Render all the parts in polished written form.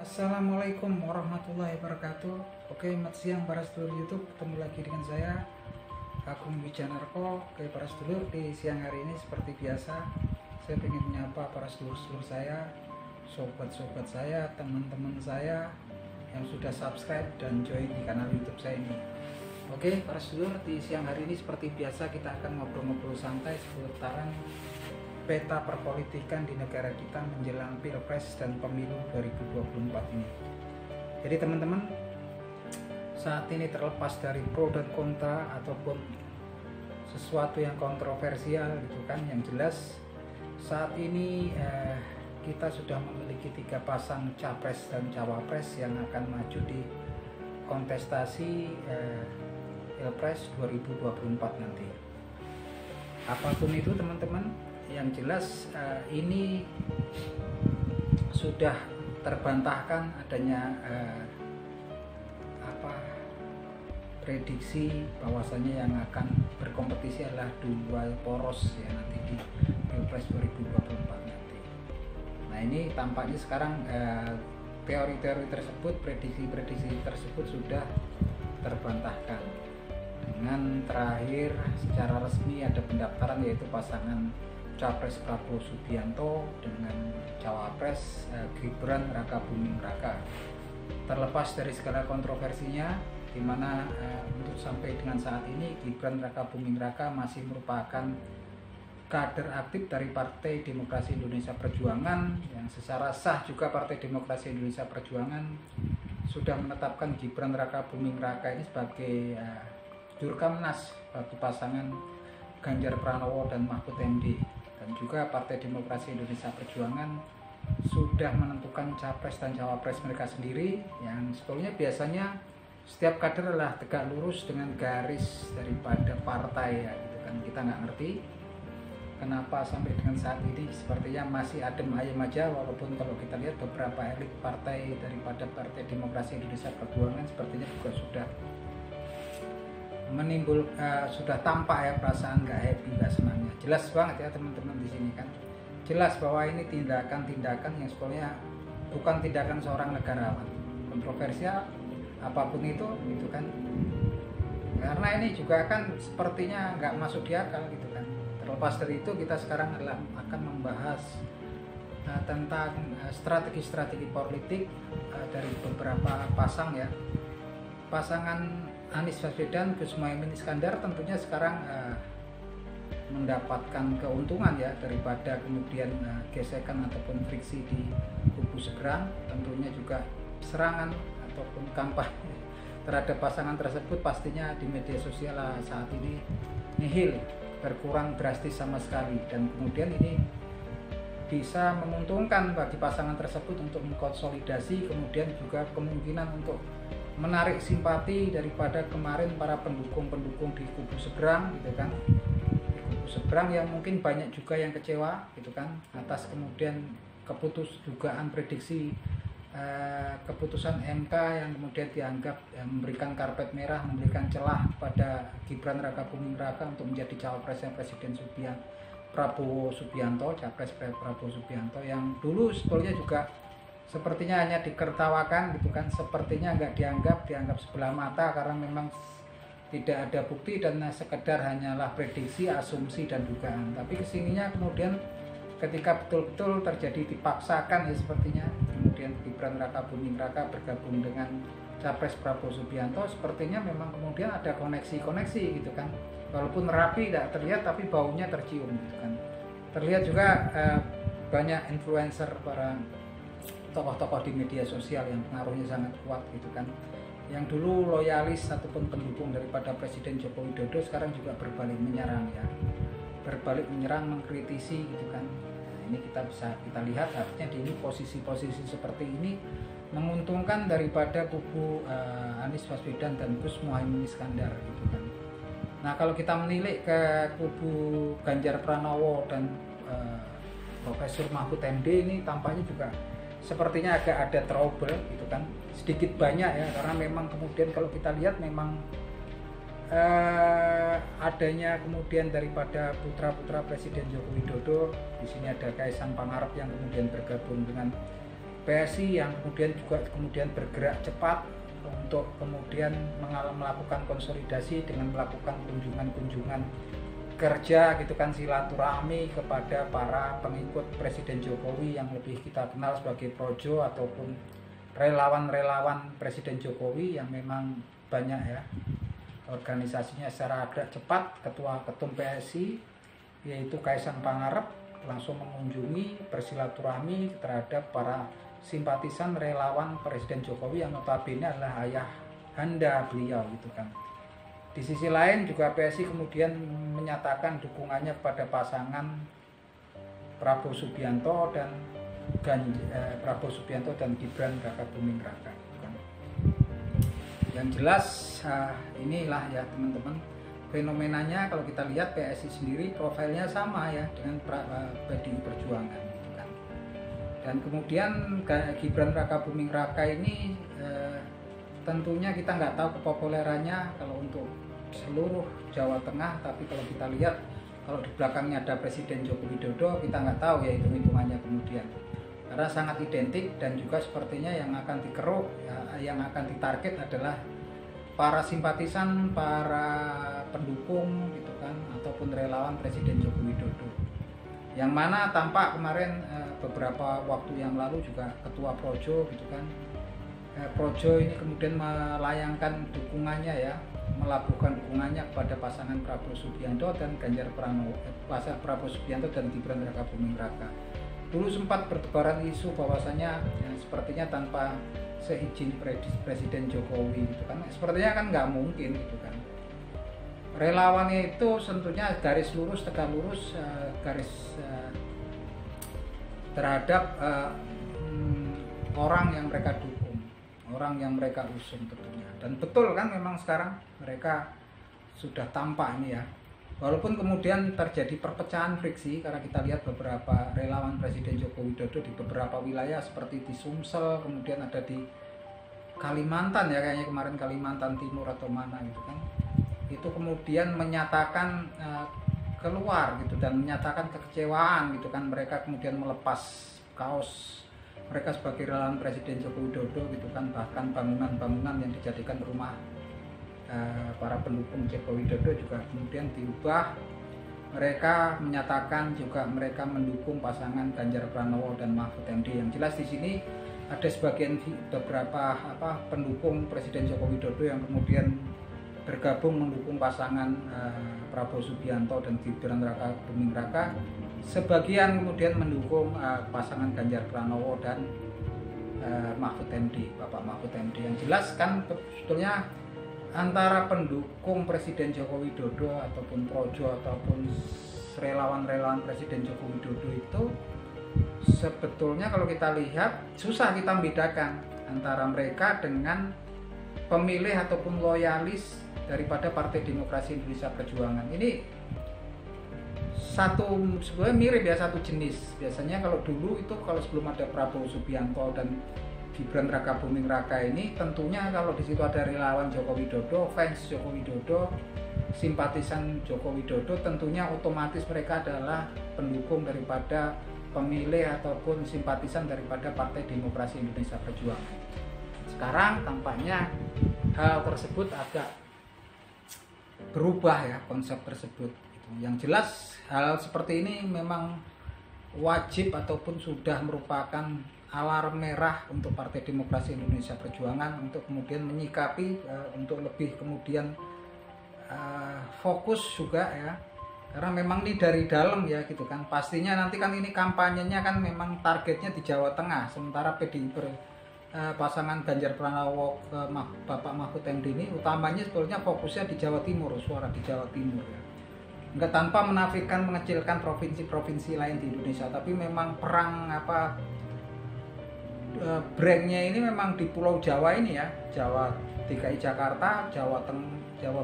Assalamualaikum warahmatullahi wabarakatuh. Oke, selamat siang para sedulur YouTube. Ketemu lagi dengan saya Agung Wijanarko. Oke, para sedulur, di siang hari ini seperti biasa saya ingin menyapa para sedulur-sedulur saya, sobat-sobat saya, teman-teman saya yang sudah subscribe dan join di kanal YouTube saya ini. Oke, para sedulur, di siang hari ini seperti biasa kita akan ngobrol-ngobrol santai seputaran peta perpolitikan di negara kita menjelang Pilpres dan Pemilu 2024 ini. Jadi teman-teman, saat ini terlepas dari pro dan kontra ataupun sesuatu yang kontroversial gitu kan, yang jelas saat ini kita sudah memiliki 3 pasang capres dan cawapres yang akan maju di kontestasi Pilpres 2024 nanti. Apapun itu teman-teman, yang jelas ini sudah terbantahkan adanya prediksi bahwasannya yang akan berkompetisi adalah 2 poros ya nanti di Pilpres 2024 nanti. Nah, ini tampaknya sekarang teori-teori tersebut, prediksi-prediksi tersebut sudah terbantahkan dengan terakhir secara resmi ada pendaftaran, yaitu pasangan Capres Prabowo Subianto dengan Cawapres Gibran Rakabuming Raka. Terlepas dari segala kontroversinya, di mana untuk sampai dengan saat ini Gibran Rakabuming Raka masih merupakan kader aktif dari Partai Demokrasi Indonesia Perjuangan, yang secara sah juga Partai Demokrasi Indonesia Perjuangan sudah menetapkan Gibran Rakabuming Raka ini sebagai jurkamnas bagi pasangan Ganjar Pranowo dan Mahfud MD. Dan juga Partai Demokrasi Indonesia Perjuangan sudah menentukan capres dan cawapres mereka sendiri, yang sebetulnya biasanya setiap kader adalah tegak lurus dengan garis daripada partai ya, gitu kan. Kita nggak ngerti kenapa sampai dengan saat ini sepertinya masih adem ayem aja, walaupun kalau kita lihat beberapa elit partai daripada Partai Demokrasi Indonesia Perjuangan sepertinya juga sudah sudah tampak ya perasaan nggak happy, nggak senangnya. Jelas banget ya teman-teman di sini kan, jelas bahwa ini tindakan-tindakan yang sebetulnya bukan tindakan seorang negarawan. Kontroversial apapun itu gitu kan, karena ini juga kan sepertinya nggak masuk di akal gitu kan. Terlepas dari itu, kita sekarang adalah akan membahas tentang strategi-strategi politik dari beberapa pasang ya. Pasangan Anies Baswedan, Gus Muhaimin Iskandar tentunya sekarang mendapatkan keuntungan ya daripada kemudian gesekan ataupun friksi di kubu seberang. Tentunya juga serangan ataupun kampanye terhadap pasangan tersebut pastinya di media sosial saat ini nihil, berkurang drastis sama sekali, dan kemudian ini bisa menguntungkan bagi pasangan tersebut untuk mengkonsolidasi, kemudian juga kemungkinan untuk menarik simpati daripada kemarin para pendukung-pendukung di kubu seberang gitu kan, di kubu seberang yang mungkin banyak juga yang kecewa gitu kan atas kemudian dugaan prediksi keputusan MK yang kemudian dianggap memberikan karpet merah, memberikan celah pada Gibran Rakabuming Raka untuk menjadi cawapresnya Presiden Prabowo Subianto, capres Prabowo Subianto, yang dulu sebetulnya juga sepertinya hanya dikertawakan gitu kan, sepertinya nggak dianggap sebelah mata karena memang tidak ada bukti dan sekedar hanyalah prediksi, asumsi dan dugaan. Tapi kesininya kemudian ketika betul-betul terjadi dipaksakan ya sepertinya, kemudian Gibran Rakabuming Raka bergabung dengan Capres Prabowo Subianto, sepertinya memang kemudian ada koneksi-koneksi gitu kan, walaupun rapi tidak terlihat tapi baunya tercium gitu kan. Terlihat juga banyak influencer, para tokoh-tokoh di media sosial yang pengaruhnya sangat kuat gitu kan, yang dulu loyalis ataupun pendukung daripada Presiden Joko Widodo sekarang juga berbalik menyerang ya, berbalik menyerang, mengkritisi gitu kan. Nah, ini kita lihat artinya di ini posisi-posisi seperti ini menguntungkan daripada kubu Anies Baswedan dan Gus Muhaimin Iskandar gitu kan. Nah, kalau kita menilik ke kubu Ganjar Pranowo dan Profesor Mahfud MD, ini tampaknya juga sepertinya agak ada trouble gitu kan, sedikit banyak ya, karena memang kemudian kalau kita lihat memang adanya kemudian daripada putra-putra Presiden Joko Widodo, di sini ada Kaisang Pangarep yang kemudian bergabung dengan PSI yang kemudian bergerak cepat untuk kemudian melakukan konsolidasi dengan melakukan kunjungan-kunjungan kerja gitu kan, silaturahmi kepada para pengikut Presiden Jokowi yang lebih kita kenal sebagai projo ataupun relawan-relawan Presiden Jokowi yang memang banyak ya organisasinya secara agak cepat. Ketua Ketum PSI yaitu Kaisang Pangarep langsung mengunjungi bersilaturahmi terhadap para simpatisan relawan Presiden Jokowi yang notabene adalah ayah anda beliau gitu kan. Di sisi lain juga PSI kemudian menyatakan dukungannya kepada pasangan Prabowo Subianto dan Gibran Rakabuming Raka. Yang jelas inilah ya teman-teman fenomenanya. Kalau kita lihat PSI sendiri profilnya sama ya dengan PDI Perjuangan gitu kan. Dan kemudian Gibran Rakabuming Raka ini tentunya kita nggak tahu kepopulerannya kalau untuk seluruh Jawa Tengah, tapi kalau kita lihat kalau di belakangnya ada Presiden Joko Widodo, kita nggak tahu ya hitung-hitungannya kemudian, karena sangat identik. Dan juga sepertinya yang akan dikeruk ya, yang akan ditarget adalah para simpatisan, para pendukung gitu kan, ataupun relawan Presiden Joko Widodo, yang mana tampak kemarin beberapa waktu yang lalu juga Ketua Projo gitu kan, Projo ini kemudian melayangkan dukungannya ya, melabuhkan dukungannya kepada pasangan Prabowo Subianto dan Ganjar Pranowo, Prabowo Subianto dan Gibran Rakabuming Raka. Dulu sempat bertebaran isu bahwasanya ya, sepertinya tanpa seizin Presiden Jokowi gitu kan, sepertinya kan nggak mungkin gitu kan. Relawannya itu tentunya garis lurus, tegak lurus, garis terhadap orang yang mereka dukung, orang yang mereka usung tentunya. Dan betul kan memang sekarang mereka sudah tampak ini ya, walaupun kemudian terjadi perpecahan friksi karena kita lihat beberapa relawan Presiden Joko Widodo di beberapa wilayah seperti di Sumsel, kemudian ada di Kalimantan ya, kayaknya kemarin Kalimantan Timur atau mana gitu kan, itu kemudian menyatakan keluar gitu dan menyatakan kekecewaan gitu kan. Mereka kemudian melepas kaos mereka sebagai relawan Presiden Joko Widodo gitu kan, bahkan bangunan-bangunan yang dijadikan rumah para pendukung Joko Widodo juga kemudian diubah. Mereka menyatakan juga mereka mendukung pasangan Ganjar Pranowo dan Mahfud MD. Yang jelas di sini ada sebagian beberapa pendukung Presiden Joko Widodo yang kemudian bergabung mendukung pasangan Prabowo Subianto dan Gibran Rakabuming Raka. Sebagian kemudian mendukung pasangan Ganjar Pranowo dan Mahfud MD, Bapak Mahfud MD. Yang jelas kan sebetulnya antara pendukung Presiden Joko Widodo ataupun projo ataupun relawan-relawan Presiden Joko Widodo itu sebetulnya kalau kita lihat susah kita membedakan antara mereka dengan pemilih ataupun loyalis daripada Partai Demokrasi Indonesia Perjuangan. Ini sebenarnya mirip ya, satu jenis. Biasanya kalau dulu itu kalau sebelum ada Prabowo Subianto dan Gibran Rakabuming Raka ini, tentunya kalau di situ ada relawan Joko Widodo, fans Joko Widodo, simpatisan Joko Widodo, tentunya otomatis mereka adalah pendukung daripada pemilih ataupun simpatisan daripada Partai Demokrasi Indonesia Perjuangan. Sekarang tampaknya hal tersebut agak berubah ya, konsep tersebut. Yang jelas hal seperti ini memang wajib ataupun sudah merupakan alarm merah untuk Partai Demokrasi Indonesia Perjuangan untuk kemudian menyikapi, untuk lebih kemudian fokus juga ya, karena memang ini dari dalam ya gitu kan. Pastinya nanti kan ini kampanyenya kan memang targetnya di Jawa Tengah, sementara pasangan Ganjar Pranowo ke Bapak Mahfud MD ini utamanya sebetulnya fokusnya di Jawa Timur, suara di Jawa Timur ya. Enggak tanpa menafikan, mengecilkan provinsi-provinsi lain di Indonesia, tapi memang perang brandnya ini memang di Pulau Jawa ini ya, Jawa, DKI Jakarta, Jawa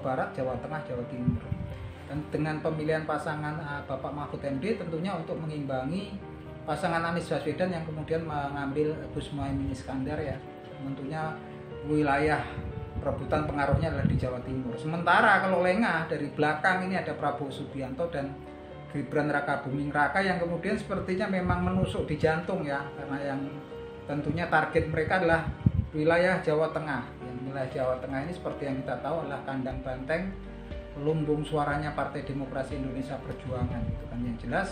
Barat, Jawa Tengah, Jawa Timur. Dan dengan pemilihan pasangan Bapak Mahfud MD tentunya untuk mengimbangi pasangan Anies Baswedan yang kemudian mengambil Gus Muhaimin Iskandar ya, tentunya wilayah perebutan pengaruhnya adalah di Jawa Timur. Sementara kalau lengah dari belakang ini ada Prabowo Subianto dan Gibran Rakabuming Raka yang kemudian sepertinya memang menusuk di jantung ya, karena yang tentunya target mereka adalah wilayah Jawa Tengah. Yang wilayah Jawa Tengah ini seperti yang kita tahu adalah kandang banteng, lumbung suaranya Partai Demokrasi Indonesia Perjuangan gitu kan. Yang jelas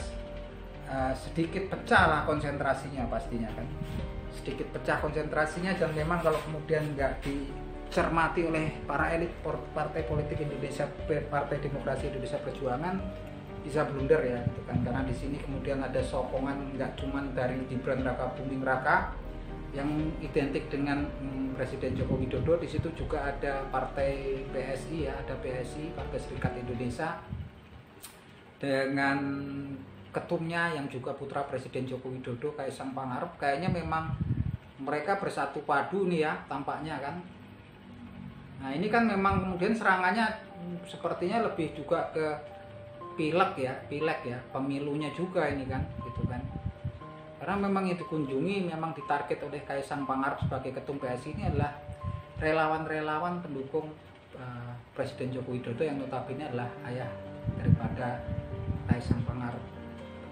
sedikit pecah lah konsentrasinya pastinya kan, sedikit pecah konsentrasinya, dan memang kalau kemudian nggak dicermati oleh para elit partai politik Indonesia, Partai Demokrasi Indonesia Perjuangan, bisa blunder ya gitu kan. Karena di sini kemudian ada sokongan nggak cuman dari Gibran Rakabuming Raka yang identik dengan Presiden Joko Widodo, di situ juga ada partai PSI ya, ada PSI, Partai Serikat Indonesia, dengan ketumnya yang juga putra Presiden Joko Widodo, Kaisang Pangarep. Kayaknya memang mereka bersatu padu nih ya tampaknya kan. Nah ini kan memang kemudian serangannya sepertinya lebih juga ke pileg ya, pemilunya juga ini kan gitu kan. Karena memang yang dikunjungi, memang ditarget oleh Kaisang Pangarep sebagai ketum PSI ini adalah relawan-relawan pendukung Presiden Joko Widodo yang notabene adalah ayah daripada Kaisang Pangarep.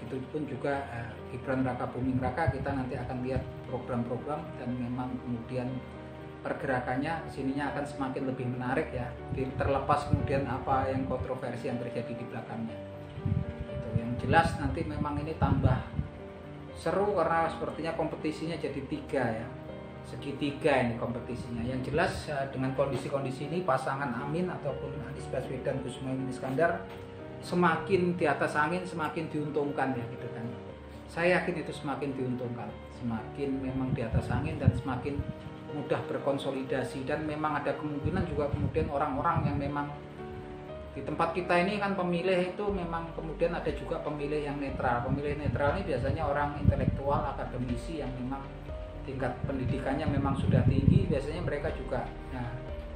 Begitupun juga Gibran Rakabuming Raka, kita nanti akan lihat program-program dan memang kemudian pergerakannya kesininya akan semakin lebih menarik ya, terlepas kemudian apa yang kontroversi yang terjadi di belakangnya. Itu yang jelas nanti memang ini tambah seru karena sepertinya kompetisinya jadi 3 ya, segitiga ini kompetisinya. Yang jelas dengan kondisi-kondisi ini pasangan Amin ataupun Anies Baswedan Gus Muhaymin Iskandar semakin di atas angin semakin diuntungkan ya gitu kan. Saya yakin itu semakin diuntungkan, semakin memang di atas angin dan semakin mudah berkonsolidasi. Dan memang ada kemungkinan juga kemudian orang-orang yang memang di tempat kita ini kan pemilih itu memang kemudian ada juga pemilih yang netral. Pemilih netral ini biasanya orang intelektual, akademisi yang memang tingkat pendidikannya memang sudah tinggi. Biasanya mereka juga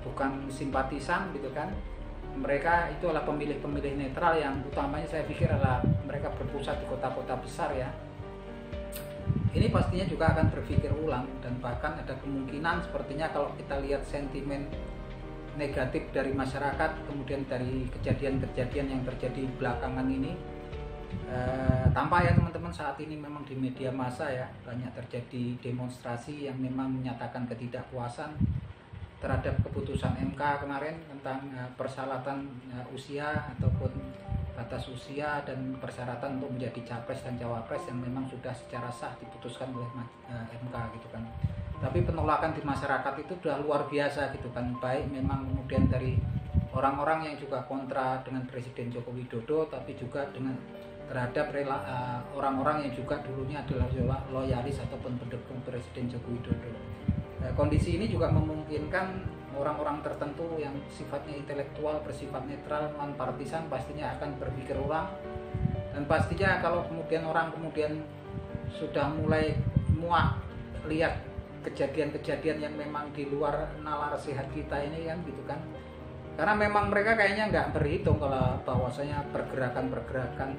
bukan simpatisan gitu kan. Mereka itu adalah pemilih-pemilih netral yang utamanya saya pikir adalah mereka berpusat di kota-kota besar ya. Ini pastinya juga akan berpikir ulang, dan bahkan ada kemungkinan sepertinya kalau kita lihat sentimen negatif dari masyarakat, kemudian dari kejadian-kejadian yang terjadi belakangan ini, tampak ya teman-teman saat ini memang di media massa ya banyak terjadi demonstrasi yang memang menyatakan ketidakpuasan terhadap keputusan MK kemarin tentang persyaratan usia ataupun batas usia dan persyaratan untuk menjadi capres dan cawapres yang memang sudah secara sah diputuskan oleh MK gitu kan. Tapi penolakan di masyarakat itu sudah luar biasa gitu kan, baik memang kemudian dari orang-orang yang juga kontra dengan Presiden Joko Widodo, tapi juga dengan terhadap orang-orang yang juga dulunya adalah loyalis ataupun pendukung Presiden Joko Widodo. Kondisi ini juga memungkinkan orang-orang tertentu yang sifatnya intelektual, bersifat netral, non partisan pastinya akan berpikir ulang. Dan pastinya kalau kemudian orang kemudian sudah mulai muak lihat kejadian-kejadian yang memang di luar nalar sehat kita ini kan gitu kan. Karena memang mereka kayaknya nggak berhitung kalau bahwasanya pergerakan-pergerakan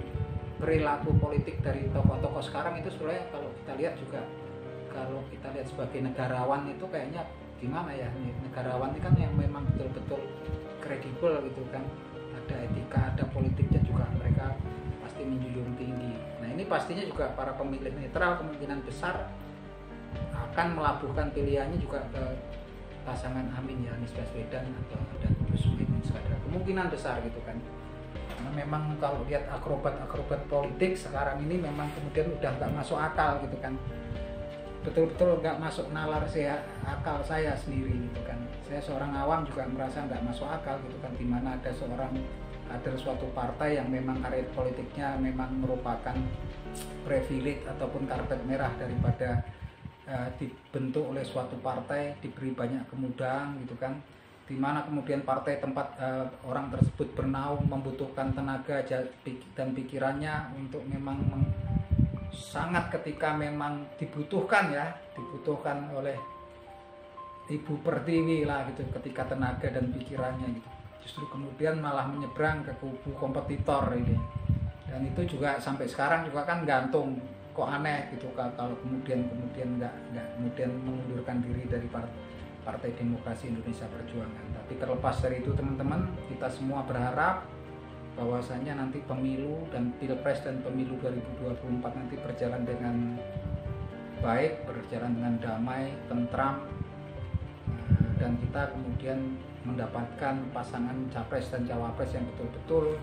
perilaku politik dari tokoh-tokoh sekarang itu sebenarnya kalau kita lihat juga, kalau kita lihat sebagai negarawan itu kayaknya gimana ya, negarawan ini kan yang memang betul-betul kredibel gitu kan, ada etika, ada politiknya juga, mereka pasti menjunjung tinggi. Nah ini pastinya juga para pemilih netral kemungkinan besar akan melabuhkan pilihannya juga ke pasangan Amin ya, Anies Baswedan atau dan Gus Muhaymin Iskandar, kemungkinan besar gitu kan. Karena memang kalau lihat akrobat politik sekarang ini memang kemudian udah nggak masuk akal gitu kan, betul-betul nggak masuk nalar akal saya sendiri gitu kan. Saya seorang awam juga merasa nggak masuk akal gitu kan, dimana ada seorang kader suatu partai yang memang karir politiknya memang merupakan privilege ataupun karpet merah daripada dibentuk oleh suatu partai, diberi banyak kemudahan gitu kan, dimana kemudian partai tempat orang tersebut bernaung membutuhkan tenaga dan pikirannya untuk memang sangat ketika memang dibutuhkan oleh Ibu Pertiwi lah gitu, ketika tenaga dan pikirannya gitu, justru kemudian malah menyeberang ke kubu kompetitor ini. Dan itu juga sampai sekarang juga kan gantung, kok aneh gitu kalau kemudian nggak kemudian mengundurkan diri dari Partai Demokrasi Indonesia Perjuangan. Tapi terlepas dari itu teman-teman, kita semua berharap bahwasanya nanti pemilu dan pilpres dan pemilu 2024 nanti berjalan dengan baik, berjalan dengan damai, tentram, dan kita kemudian mendapatkan pasangan capres dan cawapres yang betul-betul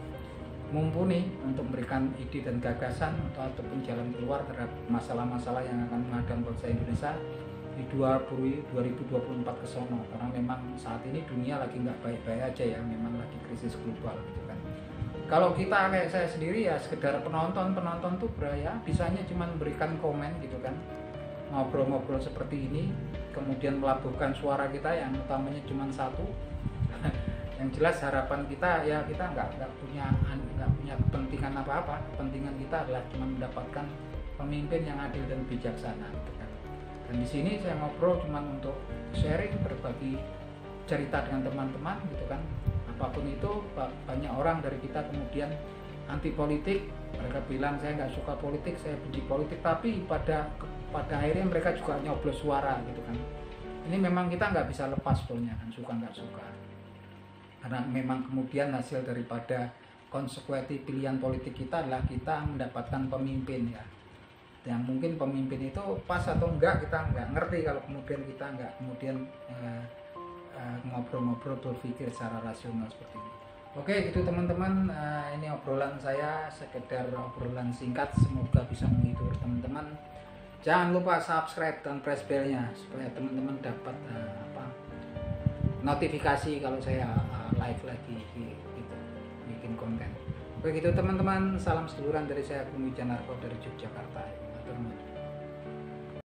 mumpuni untuk memberikan ide dan gagasan ataupun jalan keluar terhadap masalah-masalah yang akan menghadang bangsa Indonesia di 2024 ke sono. Karena memang saat ini dunia lagi nggak baik-baik aja ya, memang lagi krisis global gitu kan. Kalau kita kayak saya sendiri ya sekedar penonton tuh ya bisanya cuma memberikan komen gitu kan, ngobrol-ngobrol seperti ini, kemudian melabuhkan suara kita yang utamanya cuma satu. Yang jelas harapan kita ya kita nggak punya kepentingan apa-apa. Kepentingan kita adalah cuma mendapatkan pemimpin yang adil dan bijaksana gitu kan. Dan di sini saya ngobrol cuma untuk sharing, berbagi cerita dengan teman-teman gitu kan. Apapun itu, banyak orang dari kita kemudian anti politik, mereka bilang saya nggak suka politik, saya benci politik, tapi pada akhirnya mereka juga nyoblos suara gitu kan. Ini memang kita nggak bisa lepas sebetulnya kan, suka nggak suka, karena memang kemudian hasil daripada konsekuensi pilihan politik kita adalah kita mendapatkan pemimpin ya, yang mungkin pemimpin itu pas atau enggak kita nggak ngerti kalau kemudian kita nggak kemudian ngobrol-ngobrol berpikir secara rasional seperti ini. Oke, itu teman-teman, ini obrolan saya, sekedar obrolan singkat, semoga bisa menghibur teman-teman. Jangan lupa subscribe dan press bell-nya supaya teman-teman dapat notifikasi kalau saya live lagi gitu, bikin konten. Oke gitu teman-teman, salam seduluran dari saya, Bung Wijanarko dari Yogyakarta.